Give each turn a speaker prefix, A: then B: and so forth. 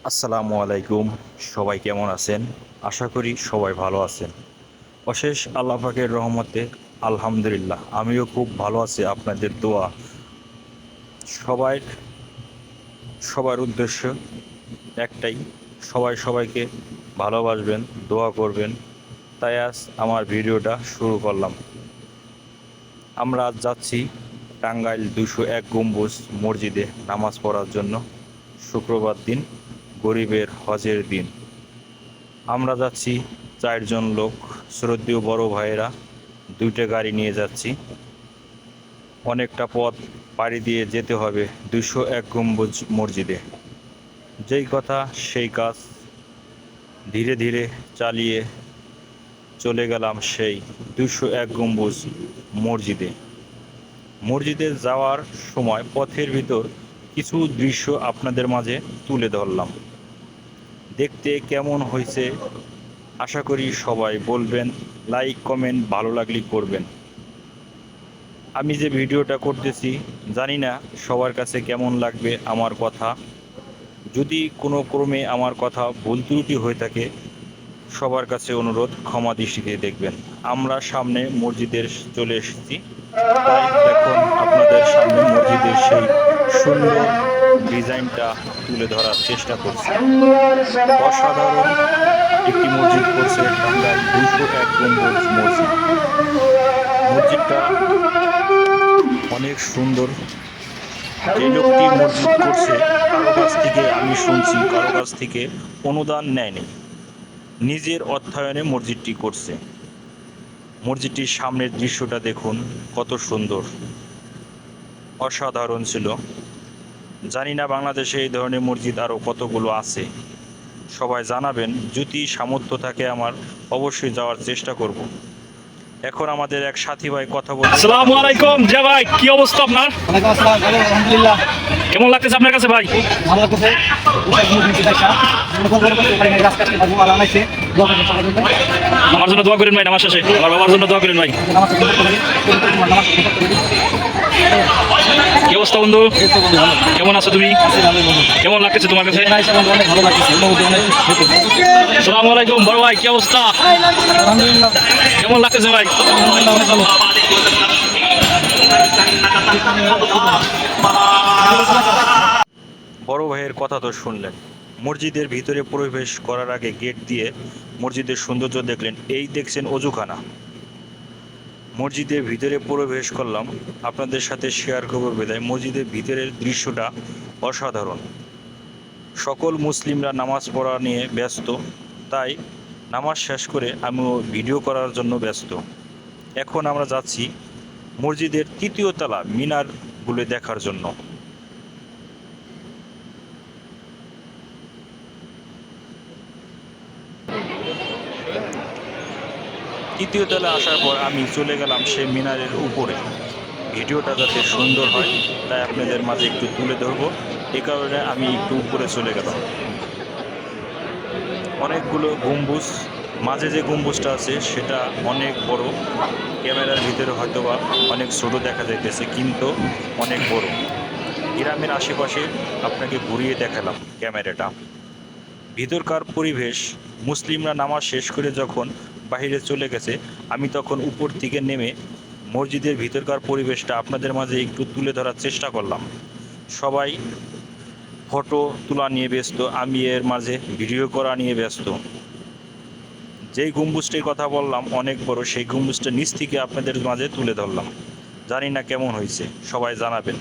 A: আসসালামু আলাইকুম। সবাই কেমন আছেন? আশা করি সবাই ভালো আছেন। অশেষ আল্লাহ পাকের রহমতে আলহামদুলিল্লাহ আমিও খুব ভালো আছি। আপনাদের দোয়া সবাই সবার উদ্দেশ্য একটাই, সবাই সবাইকে ভালোবাসবেন, দোয়া করবেন। তাই আজ আমার ভিডিওটা শুরু করলাম। আমরা আজ যাচ্ছি টাঙ্গাইল 201 গম্বুজ মসজিদে নামাজ পড়ার জন্য। শুক্রবার দিন, গরিবের হজের দিন। আমরা যাচ্ছি 4 জন লোক, শ্রদ্ধেয় বড় ভাইয়েরা। 2টা গাড়ি নিয়ে যাচ্ছি। অনেকটা পথ পাড়ি দিয়ে যেতে হবে 201 গম্বুজ মসজিদে। যেই কথা সেই কাজ, ধীরে ধীরে চালিয়ে চলে গেলাম সেই 201 গম্বুজ মসজিদে। মসজিদে যাওয়ার সময় পথের ভিতর কিছু দৃশ্য আপনাদের মাঝে তুলে ধরলাম। দেখতে কেমন হয়েছে আশা করি সবাই বলবেন, লাইক কমেন্ট ভালো লাগলে করবেন। আমি যে ভিডিওটা করতেছি জানি না সবার কাছে কেমন লাগবে আমার কথা। যদি কোনো ক্রমে আমার কথা ভুল ত্রুটি হয়ে থাকে সবার কাছে অনুরোধ ক্ষমা দৃষ্টিতে দেখবেন। আমরা সামনে মসজিদের চলে এসেছি, তাই এখন আপনাদের সামনে মসজিদের সেই সুন্দর ডিজাইনটা তুলে ধরার চেষ্টা করছি। অসাধারণ একটি মসজিদ করছে টাঙ্গাইল 201 গম্বুজ মসজিদ। মসজিদটা অনেক সুন্দর। যে লোকটি মসজিদ করছে কারো কাছ থেকে আমি শুনছি কারো কাছ থেকে অনুদান নেয়নি, নিজের অর্থায়নে মসজিদটি করছে। মসজিদটির সামনের দৃশ্যটা দেখুন কত সুন্দর, অসাধারণ ছিল। জানি না বাংলাদেশে এই ধরনের মসজিদ আরও কতগুলো আছে। সবাই জানাবেন, যদি সামর্থ্য থাকে আমার অবশ্যই যাওয়ার চেষ্টা করব। এখন আমাদের এক সাথী ভাই কথা বলতে।
B: আসসালামু আলাইকুম। যে ভাই কি অবস্থা আপনার?
C: ওয়ালাইকুম আসসালাম। ভালো, আলহামদুলিল্লাহ।
B: কেমন লাগতেছে আপনার কাছে ভাই?
C: ভালো লাগতেছে।
B: আমার জন্য দোয়া করেন ভাই, নামাজ শেষে আমার বাবার জন্য দোয়া করেন ভাই। কি অবস্থা বন্ধু? কেমন আছো তুমি? কেমন লাগতেছে তোমার কাছে?
C: ভালো লাগতেছে।
B: আসসালামু আলাইকুম বড় ভাই, কি অবস্থা?
C: আলহামদুলিল্লাহ।
B: কেমন লাগতেছে ভাই?
C: অনেক ভালো।
A: বড় ভাইয়ের কথা তো শুনলেন। মসজিদের ভিতরে প্রবেশ করার আগে গেট দিয়ে মসজিদের সৌন্দর্য দেখলেন। এই দেখছেন অজুখানা। মসজিদের ভিতরে প্রবেশ করলাম, আপনাদের সাথে শেয়ার করব বিধায় মসজিদের ভিতরের দৃশ্যটা অসাধারণ। সকল মুসলিমরা নামাজ পড়া নিয়ে ব্যস্ত, তাই নামাজ শেষ করে আমিও ভিডিও করার জন্য ব্যস্ত। এখন আমরা যাচ্ছি মসজিদের 3য় তলা মিনারগুলো দেখার জন্য। 3য় তলায় আসার পর আমি চলে গেলাম সেই মিনারের উপরে। ভিডিওটা যাতে সুন্দর হয় তাই আপনাদের মাঝে একটু তুলে ধরবো, এ কারণে আমি একটু উপরে চলে গেলাম। অনেকগুলো গম্বুজ, মাঝে যে গম্বুজটা আছে সেটা অনেক বড়। ক্যামেরার ভিতরে হয়তোবা অনেক ছোট দেখা যাইতেছে, কিন্তু অনেক বড়। গ্রামের আশেপাশে আপনাকে ঘুরিয়ে দেখালাম ক্যামেরাটা। ভিতরকার পরিবেশ, মুসলিমরা নামাজ শেষ করে যখন বাইরে চলে গেছে আমি তখন উপর থেকে নেমে মসজিদের ভিতরকার পরিবেশটা আপনাদের মাঝে একটু তুলে ধরার চেষ্টা করলাম। সবাই ফটো তোলা নিয়ে ব্যস্ত, আমি এর মাঝে ভিডিও করা নিয়ে ব্যস্ত। যেই গম্বুজটির কথা বললাম অনেক বড়, সেই গম্বুজটা নিচ থেকে আপনাদের মাঝে তুলে ধরলাম। জানি না কেমন হয়েছে, সবাই জানাবেন।